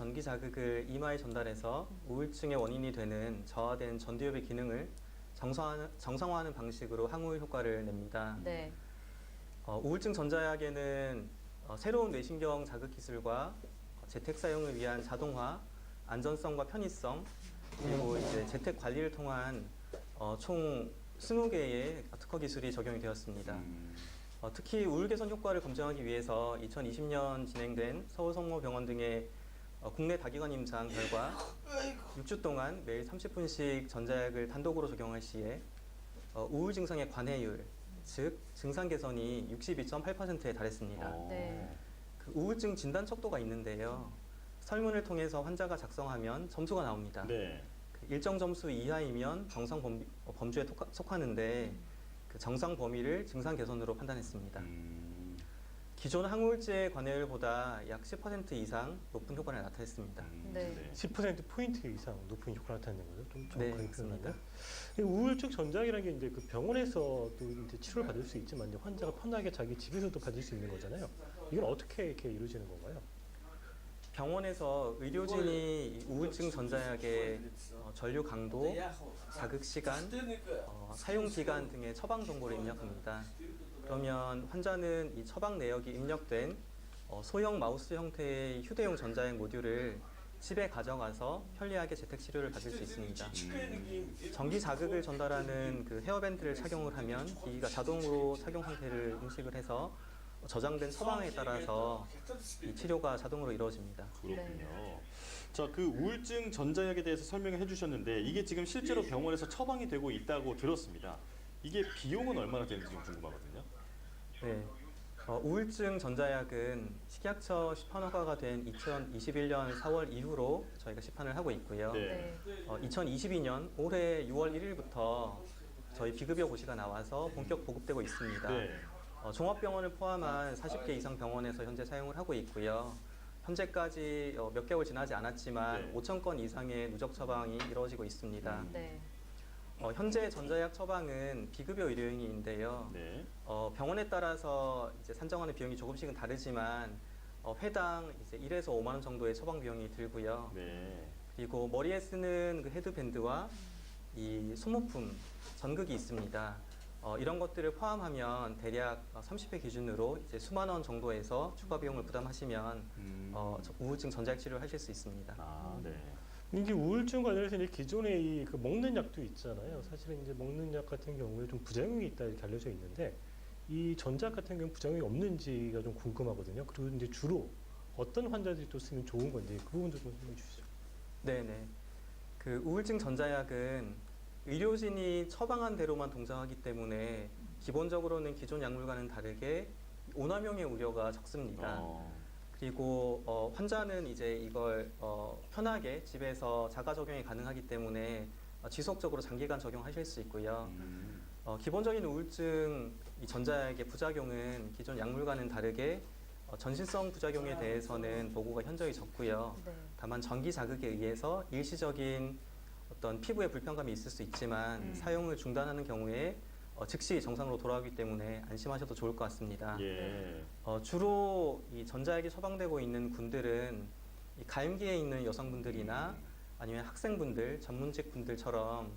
전기 자극을 이마에 전달해서 우울증의 원인이 되는 저하된 전두엽의 기능을 정상화하는 방식으로 항우울 효과를 냅니다. 네. 우울증 전자약에는 새로운 뇌신경 자극 기술과 재택 사용을 위한 자동화, 안전성과 편의성, 그리고 이제 재택 관리를 통한 총 20개의 특허 기술이 적용이 되었습니다. 특히 우울 개선 효과를 검증하기 위해서 2020년 진행된 서울성모병원 등의 국내 다기관 임상 결과 6주 동안 매일 30분씩 전자약을 단독으로 적용할 시에 우울 증상의 관해율, 즉 증상 개선이 62.8%에 달했습니다. 네. 그 우울증 진단 척도가 있는데요. 설문을 통해서 환자가 작성하면 점수가 나옵니다. 네. 그 일정 점수 이하이면 정상 범주에 속하는데 그 정상 범위를 증상 개선으로 판단했습니다. 기존 항우울제의 관해율보다 약 10% 이상 높은 효과를 나타냈습니다. 네. 10%포인트 이상 높은 효과를 나타내는 거죠. 좀 네, 정확하게 맞습니다. 표현하면. 이 우울증 전자약이라는 게 이제 그 병원에서도 이제 치료를 받을 수 있지만 이제 환자가 편하게 자기 집에서도 받을 수 있는 거잖아요. 이건 어떻게 이렇게 이루어지는 건가요? 병원에서 의료진이 이 우울증 전자약의 전류 강도, 자극 시간, 사용 기간 등의 처방 정보를 입력합니다. 그러면 환자는 이 처방 내역이 입력된 소형 마우스 형태의 휴대용 전자약 모듈을 집에 가져가서 편리하게 재택 치료를 받을 수 있습니다. 전기 자극을 전달하는 그 헤어밴드를 착용을 하면 기기가 자동으로 착용 상태를 인식을 해서 저장된 처방에 따라서 이 치료가 자동으로 이루어집니다. 그렇군요. 자, 그 우울증 전자약에 대해서 설명을 해주셨는데 이게 지금 실제로 병원에서 처방이 되고 있다고 들었습니다. 이게 비용은 얼마나 되는지 좀 궁금하거든요. 네. 우울증 전자약은 식약처 시판 허가가 된 2021년 4월 이후로 저희가 시판을 하고 있고요. 네. 2022년 올해 6월 1일부터 저희 비급여 고시가 나와서 본격 보급되고 있습니다. 네. 종합병원을 포함한 40개 이상 병원에서 현재 사용을 하고 있고요. 현재까지 몇 개월 지나지 않았지만 네. 5천 건 이상의 누적 처방이 이루어지고 있습니다. 네. 현재 전자약 처방은 비급여 의료행위인데요. 네. 병원에 따라서 이제 산정하는 비용이 조금씩은 다르지만 회당 이제 1에서 5만 원 정도의 처방 비용이 들고요. 네. 그리고 머리에 쓰는 그 헤드밴드와 이 소모품, 전극이 있습니다. 이런 것들을 포함하면 대략 30회 기준으로 이제 수만 원 정도에서 추가 비용을 부담하시면 우울증 전자약 치료를 하실 수 있습니다. 아, 네. 이제 우울증 관련해서 이제 기존에 그 먹는 약도 있잖아요. 사실은 이제 먹는 약 같은 경우에 좀 부작용이 있다 이렇게 알려져 있는데 이 전자약 같은 경우는 부작용이 없는지가 좀 궁금하거든요. 그리고 이제 주로 어떤 환자들이 또 쓰면 좋은 건지 그 부분도 좀 설명해 주시죠. 네네. 그 우울증 전자약은 의료진이 처방한 대로만 동작하기 때문에 기본적으로는 기존 약물과는 다르게 오남용의 우려가 적습니다. 그리고 환자는 이제 이걸 편하게 집에서 자가 적용이 가능하기 때문에 지속적으로 장기간 적용하실 수 있고요. 기본적인 우울증 이 전자약의 부작용은 기존 약물과는 다르게 전신성 부작용에 대해서는 보고가 현저히 적고요. 네. 다만 전기 자극에 의해서 일시적인 어떤 피부에 불편감이 있을 수 있지만 사용을 중단하는 경우에 즉시 정상으로 돌아오기 때문에 안심하셔도 좋을 것 같습니다. 예. 주로 이 전자약이 처방되고 있는 군들은 이 가임기에 있는 여성분들이나 아니면 학생분들, 전문직 분들처럼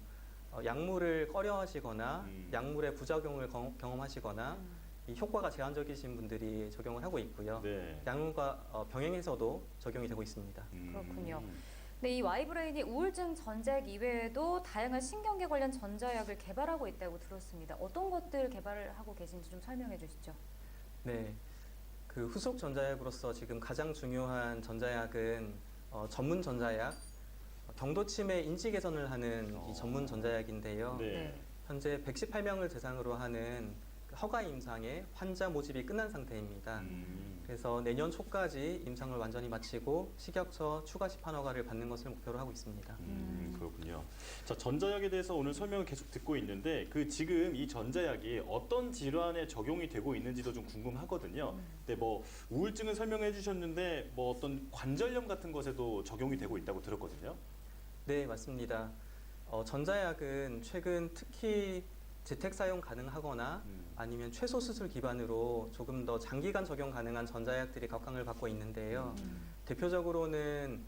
약물을 꺼려하시거나 약물의 부작용을 경험하시거나 이 효과가 제한적이신 분들이 적용을 하고 있고요. 네. 약물과 병행해서도 적용이 되고 있습니다. 그렇군요. 네, 이 Y브레인이 우울증 전자약 이외에도 다양한 신경계 관련 전자약을 개발하고 있다고 들었습니다. 어떤 것들 개발을 하고 계신지 좀 설명해 주시죠. 네. 그 후속 전자약으로서 지금 가장 중요한 전자약은 전문 전자약, 경도침의 인지 개선을 하는 이 전문 전자약인데요. 네. 현재 118명을 대상으로 하는 허가 임상의 환자 모집이 끝난 상태입니다. 그래서 내년 초까지 임상을 완전히 마치고 식약처 추가 시판 허가를 받는 것을 목표로 하고 있습니다. 그렇군요. 자, 전자약에 대해서 오늘 설명을 계속 듣고 있는데 그 지금 이 전자약이 어떤 질환에 적용이 되고 있는지도 좀 궁금하거든요. 근데 뭐 우울증은 설명해 주셨는데 뭐 어떤 관절염 같은 것에도 적용이 되고 있다고 들었거든요. 네, 맞습니다. 전자약은 최근 특히 재택 사용 가능하거나 아니면 최소 수술 기반으로 조금 더 장기간 적용 가능한 전자약들이 각광을 받고 있는데요. 대표적으로는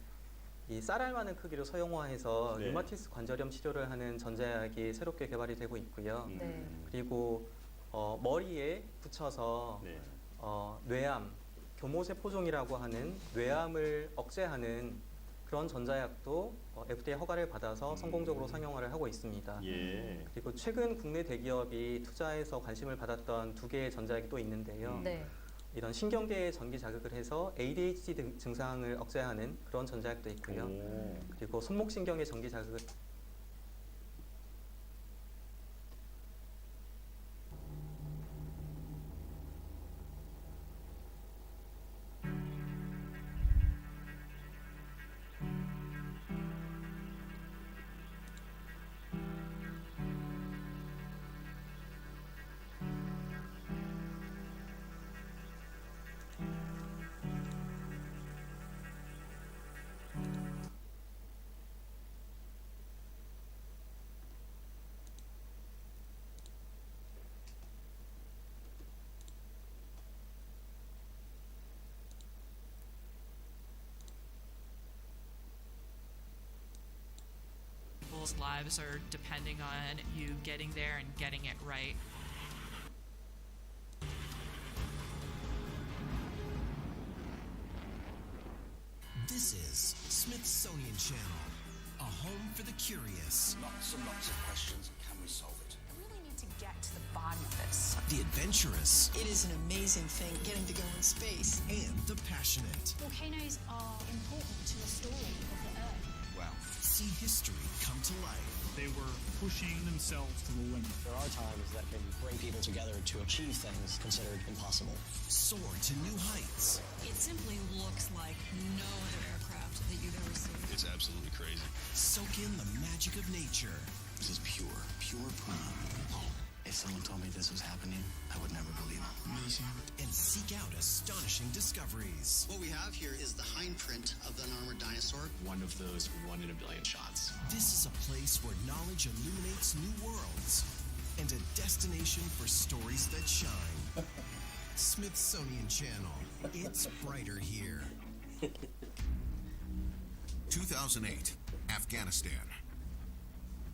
이 쌀알만한 크기로 소형화해서 네. 류마티스 관절염 치료를 하는 전자약이 새롭게 개발이 되고 있고요. 네. 그리고 머리에 붙여서 네. 뇌암, 교모세포종이라고 하는 뇌암을 억제하는 그런 전자약도 FDA 허가를 받아서 성공적으로 상용화를 하고 있습니다. 예. 그리고 최근 국내 대기업이 투자해서 관심을 받았던 2개의 전자약이 또 있는데요. 네. 이런 신경계에 전기 자극을 해서 ADHD 증상을 억제하는 그런 전자약도 있고요. 오. 그리고 손목신경의 전기 자극을 People's lives are depending on you getting there and getting it right. This is Smithsonian Channel, a home for the curious, Lots and lots of questions. Can we solve it? I really need to get to the bottom of this. the adventurous, It is an amazing thing getting to go in space. and the passionate. Volcanoes are important to the story of the Earth. Wow. See history come to life. They were pushing themselves to the limit. There are times that can bring people together to achieve things considered impossible. Soar to new heights. It simply looks like no other aircraft that you've ever seen. It's absolutely crazy. Soak in the magic of nature. This is pure prom. If someone told me this was happening, I would never believe it. Amazing. And seek out astonishing discoveries. What we have here is the hind print of the unarmored dinosaur. One of those 1 in a billion shots. This is a place where knowledge illuminates new worlds and a destination for stories that shine. Smithsonian Channel. It's brighter here. 2008, Afghanistan.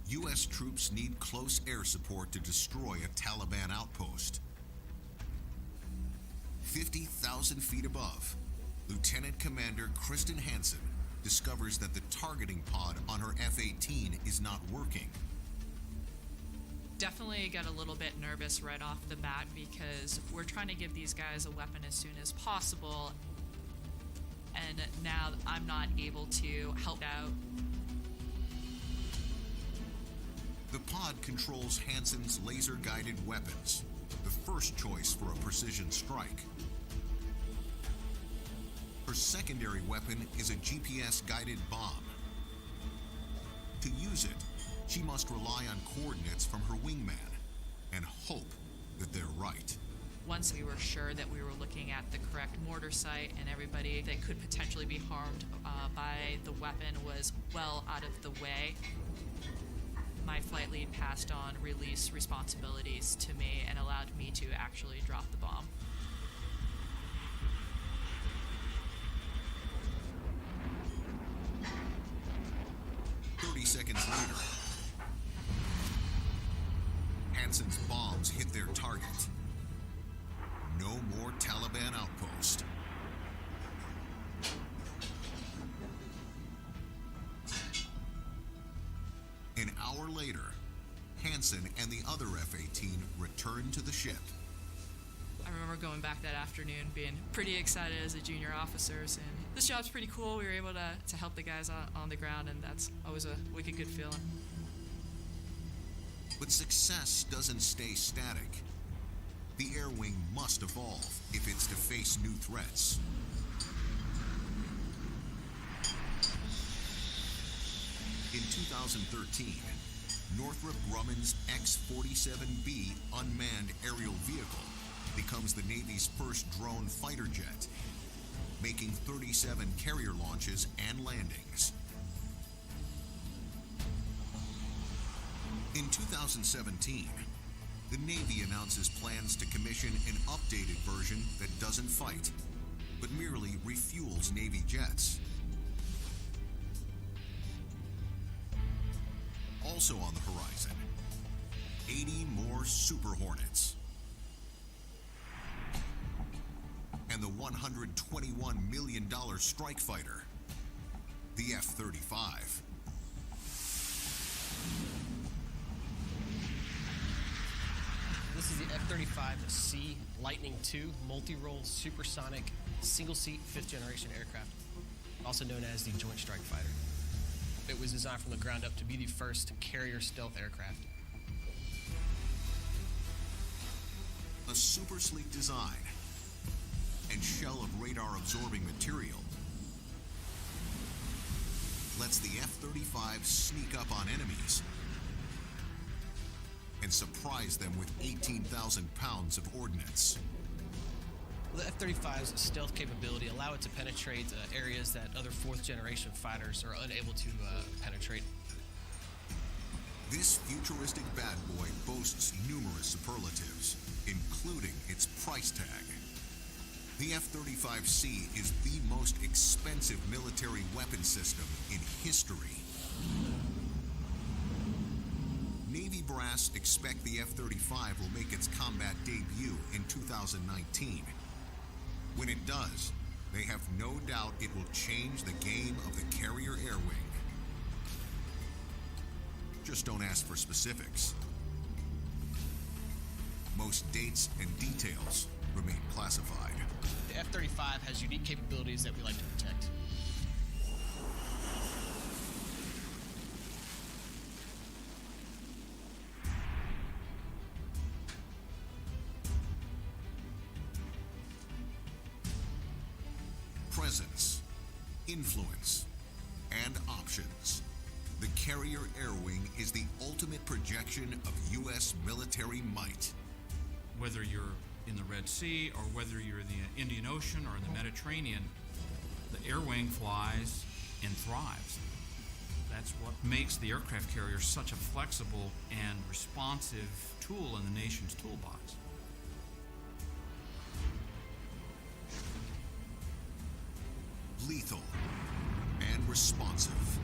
U.S. troops need close air support to destroy a Taliban outpost. 50,000 feet above, Lieutenant Commander Kristen Hansen discovers that the targeting pod on her F-18 is not working. Definitely got a little bit nervous right off the bat because we're trying to give these guys a weapon as soon as possible. And now I'm not able to help out. The pod controls Hansen's laser-guided weapons, the first choice for a precision strike. Her secondary weapon is a GPS-guided bomb. To use it, she must rely on coordinates from her wingman and hope that they're right. Once we were sure that we were looking at the correct mortar site and everybody that could potentially be harmed by the weapon was well out of the way, my flight lead passed on release responsibilities to me and allowed me to actually drop the bomb. Seconds later, Hansen's bombs hit their target. No more Taliban outpost. An hour later, Hansen and the other F-18 returned to the ship. I remember going back that afternoon being pretty excited as a junior officers, and this job's pretty cool. We were able to help the guys on the ground, and that's always a wicked good feeling. But success doesn't stay static. The Air Wing must evolve if it's to face new threats. In 2013, Northrop Grumman's X-47B unmanned aerial vehicle becomes the Navy's first drone fighter jet, making 37 carrier launches and landings. In 2017, the Navy announces plans to commission an updated version that doesn't fight, but merely refuels Navy jets. Also on the horizon, 80 more Super Hornets. And the $121 million strike fighter, the F-35. This is the F-35C Lightning II multi-role supersonic single-seat fifth-generation aircraft, also known as the Joint Strike Fighter. It was designed from the ground up to be the first carrier stealth aircraft. A super sleek design and shell of radar-absorbing material lets the F-35 sneak up on enemies and surprise them with 18,000 pounds of ordnance. The F-35's stealth capability allow it to penetrate areas that other fourth-generation fighters are unable to penetrate. This futuristic bad boy boasts numerous superlatives, including its price tag. The F-35C is the most expensive military weapon system in history. Navy brass expect the F-35 will make its combat debut in 2019. When it does, they have no doubt it will change the game of the carrier air wing. Just don't ask for specifics. Most dates and details remain classified. The F-35 has unique capabilities that we like to protect. Presence, influence, and options. The Carrier Air Wing is the ultimate projection of U.S. military might. Whether you're in the Red Sea or whether you're in the Indian Ocean or in the Mediterranean, the air wing flies and thrives. That's what makes the aircraft carrier such a flexible and responsive tool in the nation's toolbox. Lethal and responsive.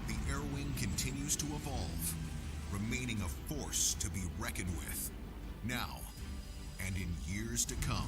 The air wing continues to evolve, remaining a force to be reckoned with, now and in years to come.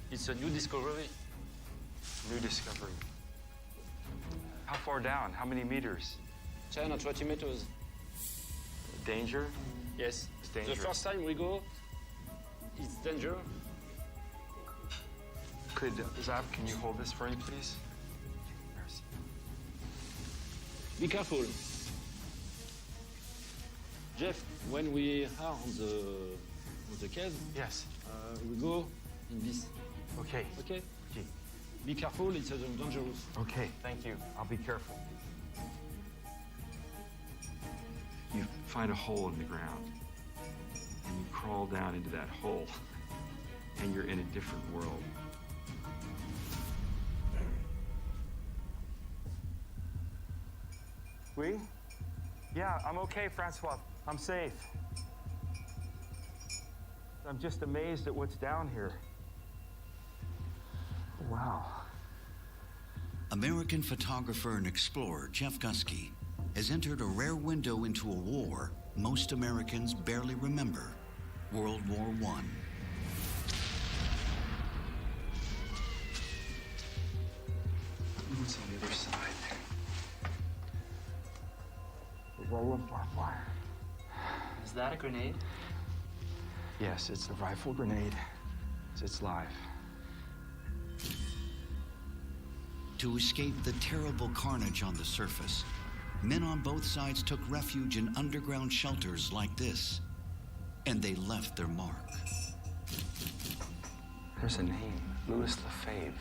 It's a new discovery. New discovery. How far down? How many meters? 10 or 20 meters. Danger? Yes. It's dangerous. The first time we go, it's danger. Zab, can you hold this for me, please? Merci. Be careful. Jeff, when we are on the cave, yes, we go in this. Okay. Okay? Okay. Be careful, it's dangerous. Okay, thank you. I'll be careful. You find a hole in the ground, and you crawl down into that hole, and you're in a different world. Oui? Yeah, I'm okay, Francois. I'm safe. I'm just amazed at what's down here. Wow. American photographer and explorer Jeff Gusky has entered a rare window into a war most Americans barely remember, World War I. What's on the other side? The roll of barbed wire. Is that a grenade? Yes, it's a rifle grenade. It's live. To escape the terrible carnage on the surface, men on both sides took refuge in underground shelters like this, and they left their mark. There's a name, Louis Lefebvre.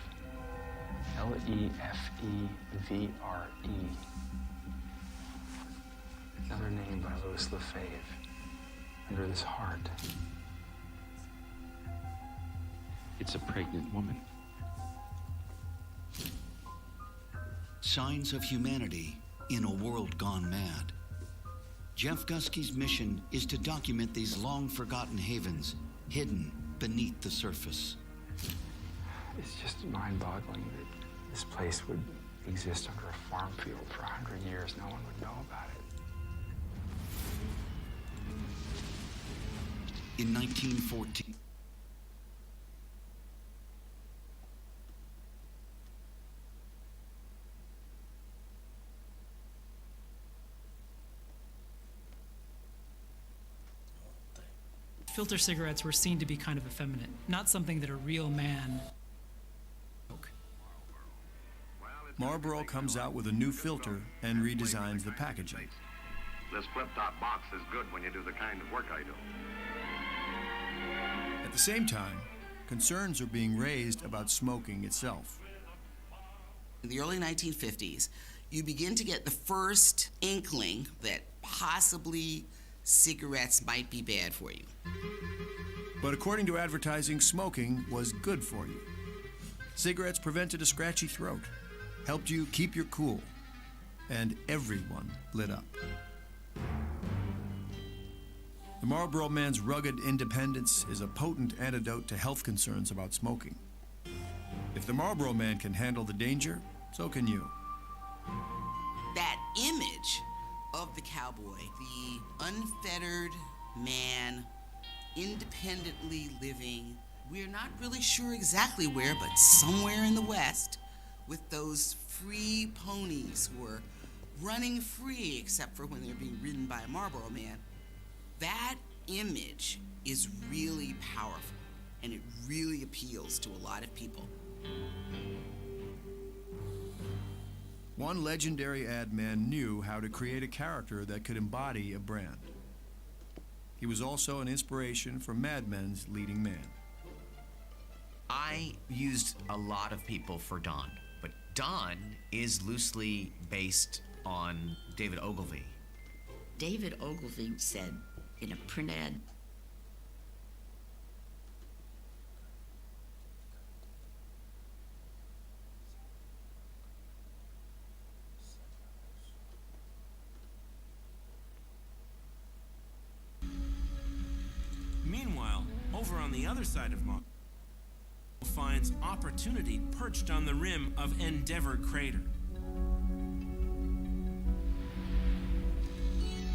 Lefevre. Another name by Louis Lefebvre under this heart. It's a pregnant woman. Signs of humanity in a world gone mad. Jeff Gusky's mission is to document these long-forgotten havens hidden beneath the surface. It's just mind-boggling that this place would exist under a farm field for 100 years. No one would know about it. In 1914, filter cigarettes were seen to be kind of effeminate, not something that a real man. Marlboro comes out with a new filter and redesigns the packaging. This flip-top box is good when you do the kind of work I do. At the same time, concerns are being raised about smoking itself. In the early 1950s, you begin to get the first inkling that possibly cigarettes might be bad for you. But according to advertising, smoking was good for you. Cigarettes prevented a scratchy throat, helped you keep your cool, and everyone lit up. The Marlboro Man's rugged independence is a potent antidote to health concerns about smoking. If the Marlboro Man can handle the danger, so can you. That image of the cowboy, the unfettered man, independently living, we're not really sure exactly where, but somewhere in the West, with those free ponies who are running free except for when they're being ridden by a Marlboro Man. That image is really powerful, and it really appeals to a lot of people. One legendary ad man knew how to create a character that could embody a brand. He was also an inspiration for Mad Men's leading man. I used a lot of people for Don, but Don is loosely based on David Ogilvy. David Ogilvy said in a print ad, Meanwhile, over on the other side of Mars, finds opportunity perched on the rim of Endeavour Crater.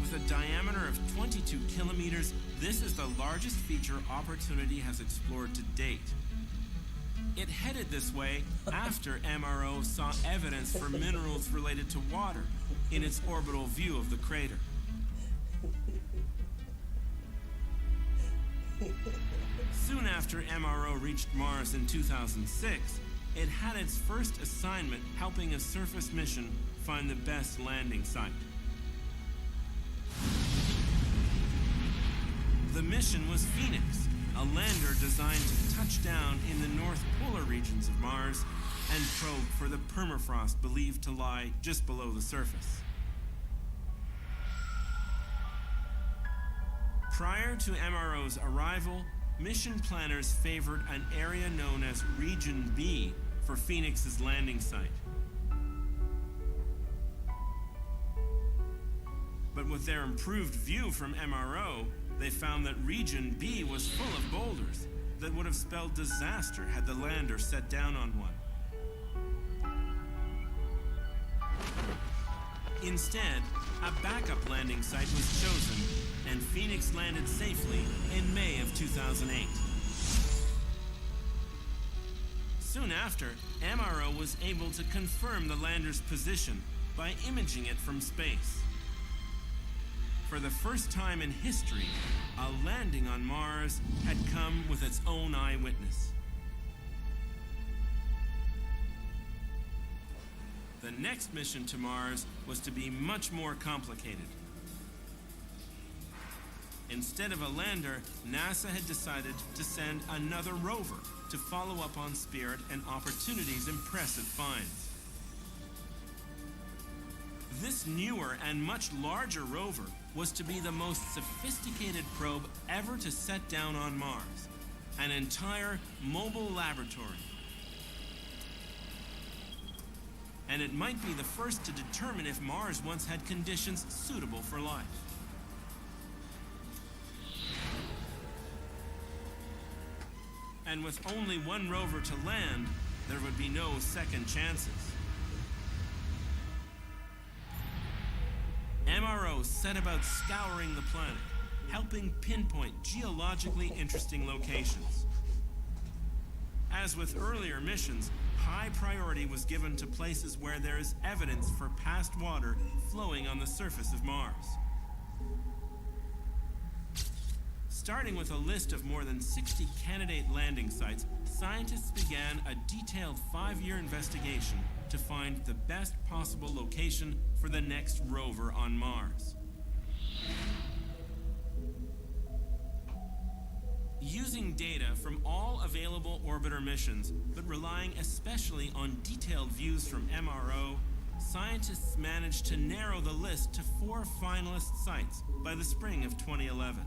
With a diameter of 22 kilometers, this is the largest feature Opportunity has explored to date. It headed this way after MRO saw evidence for minerals related to water in its orbital view of the crater. Soon after MRO reached Mars in 2006, it had its first assignment helping a surface mission find the best landing site. The mission was Phoenix, a lander designed to touch down in the north polar regions of Mars and probe for the permafrost believed to lie just below the surface. Prior to MRO's arrival, mission planners favored an area known as Region B for Phoenix's landing site. But with their improved view from MRO, they found that Region B was full of boulders that would have spelled disaster had the lander set down on one. Instead, a backup landing site was chosen, and Phoenix landed safely in May of 2008. Soon after, MRO was able to confirm the lander's position by imaging it from space. For the first time in history, a landing on Mars had come with its own eyewitness. The next mission to Mars was to be much more complicated. Instead of a lander, NASA had decided to send another rover to follow up on Spirit and Opportunity's impressive finds. This newer and much larger rover was to be the most sophisticated probe ever to set down on Mars, an entire mobile laboratory. And it might be the first to determine if Mars once had conditions suitable for life. And with only one rover to land, there would be no second chances. MRO set about scouring the planet, helping pinpoint geologically interesting locations. As with earlier missions, high priority was given to places where there is evidence for past water flowing on the surface of Mars. Starting with a list of more than 60 candidate landing sites, scientists began a detailed 5-year investigation to find the best possible location for the next rover on Mars. Using data from all available orbiter missions, but relying especially on detailed views from MRO, scientists managed to narrow the list to 4 finalist sites by the spring of 2011.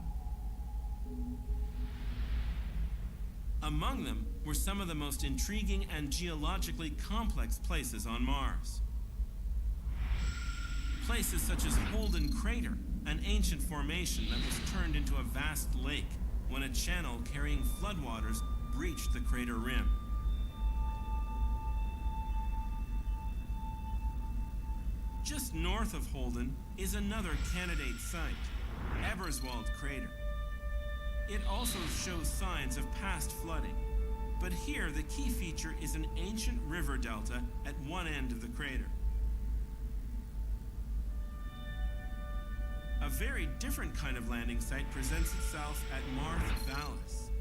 Among them were some of the most intriguing and geologically complex places on Mars. Places such as Holden Crater, an ancient formation that was turned into a vast lake when a channel carrying floodwaters breached the crater rim. Just north of Holden is another candidate site, Eberswald Crater. It also shows signs of past flooding, but here the key feature is an ancient river delta at one end of the crater. A very different kind of landing site presents itself at Marth Vallis.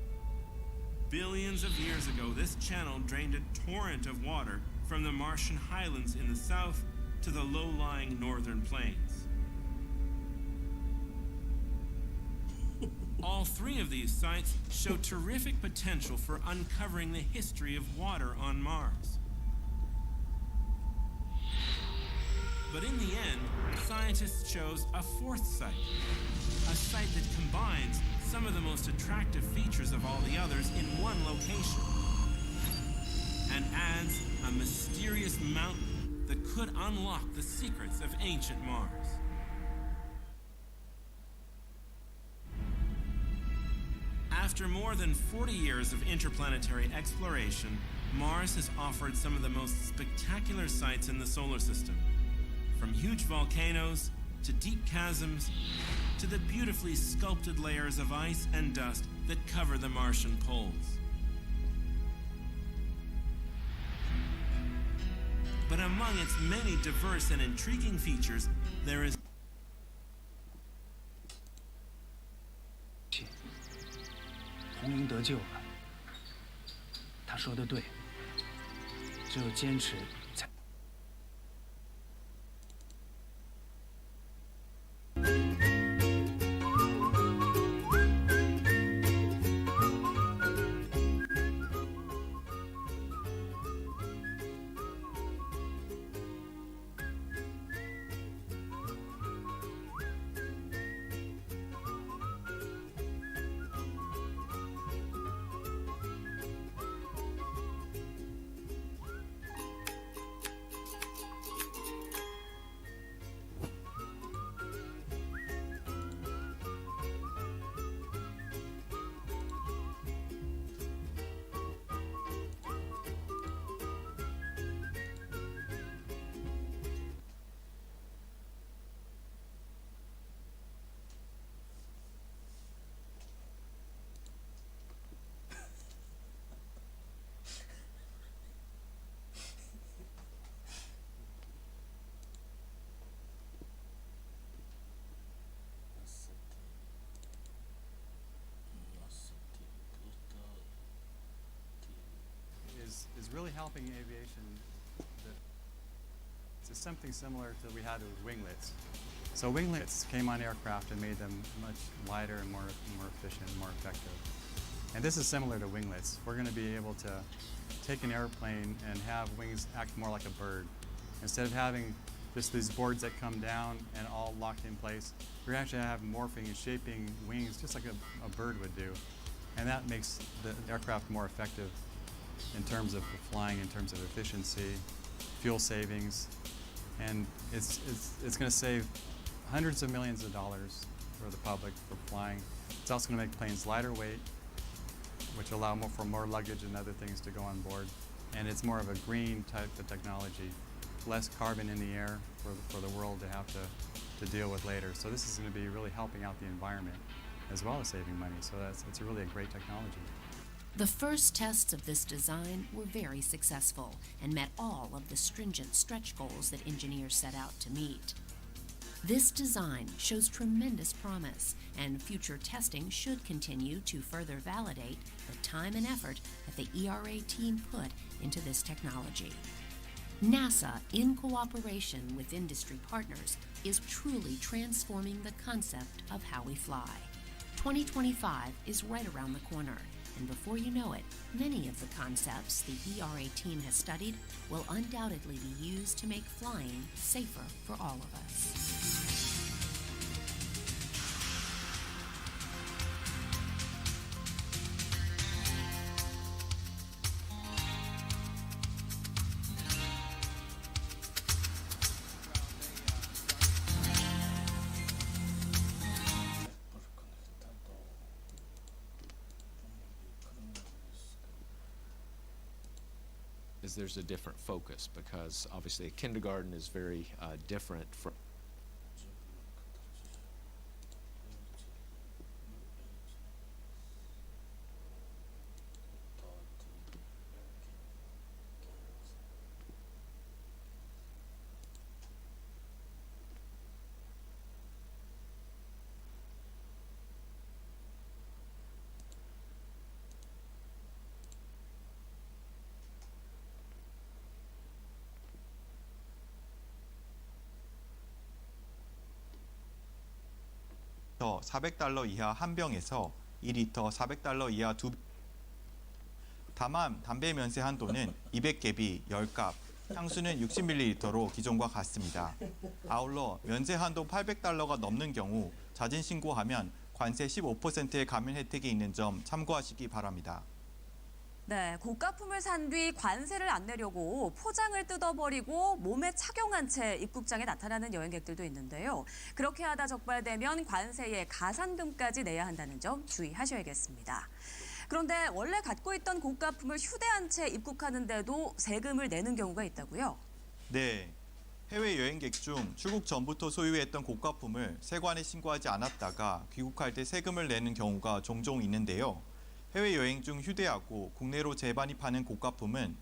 Billions of years ago, this channel drained a torrent of water from the Martian highlands in the south to the low-lying northern plains. All 3 of these sites show terrific potential for uncovering the history of water on Mars. But in the end, scientists chose a 4th site, a site that combines some of the most attractive features of all the others in one location, and adds a mysterious mountain that could unlock the secrets of ancient Mars. After more than 40 years of interplanetary exploration, Mars has offered some of the most spectacular sights in the solar system. From huge volcanoes, to deep chasms, to the beautifully sculpted layers of ice and dust that cover the Martian poles. But among its many diverse and intriguing features, there is红英得救了。他说的对，只有坚持才。is really helping aviation. It's something similar to what we had with winglets. So winglets came on aircraft and made them much lighter and more efficient, more effective. And this is similar to winglets. We're going to be able to take an airplane and have wings act more like a bird. Instead of having just these boards that come down and all locked in place, we're actually have morphing and shaping wings just like a bird would do. And that makes the aircraft more effective in terms of flying, in terms of efficiency, fuel savings, and it's going to save hundreds of millions of dollars for the public for flying. It's also going to make planes lighter weight, which allow for more luggage and other things to go on board. And it's more of a green type of technology, less carbon in the air for the world to have to deal with later. So this is going to be really helping out the environment as well as saving money. So it's really a great technology. The first tests of this design were very successful and met all of the stringent stretch goals that engineers set out to meet. This design shows tremendous promise, and future testing should continue to further validate the time and effort that the ERA team put into this technology. NASA, in cooperation with industry partners, is truly transforming the concept of how we fly. 2025 is right around the corner, and before you know it, many of the concepts the ERA team has studied will undoubtedly be used to make flying safer for all of us. There's a different focus because obviously a kindergarten is very different from $400 이하 한 병에서 2리터 $400 이하 두. 다만 담배 면세 한도는 200개비 10갑, 향수는 60ml로 기존과 같습니다. 아울러 면세 한도 $800가 넘는 경우 자진 신고하면 관세 15%의 감면 혜택이 있는 점 참고하시기 바랍니다. 네, 고가품을 산 뒤 관세를 안 내려고 포장을 뜯어버리고 몸에 착용한 채 입국장에 나타나는 여행객들도 있는데요. 그렇게 하다 적발되면 관세에 가산금까지 내야 한다는 점 주의하셔야겠습니다. 그런데 원래 갖고 있던 고가품을 휴대한 채 입국하는데도 세금을 내는 경우가 있다고요? 네, 해외 여행객 중 출국 전부터 소유했던 고가품을 세관에 신고하지 않았다가 귀국할 때 세금을 내는 경우가 종종 있는데요. 해외여행 중 휴대하고 국내로 재반입하는 고가품은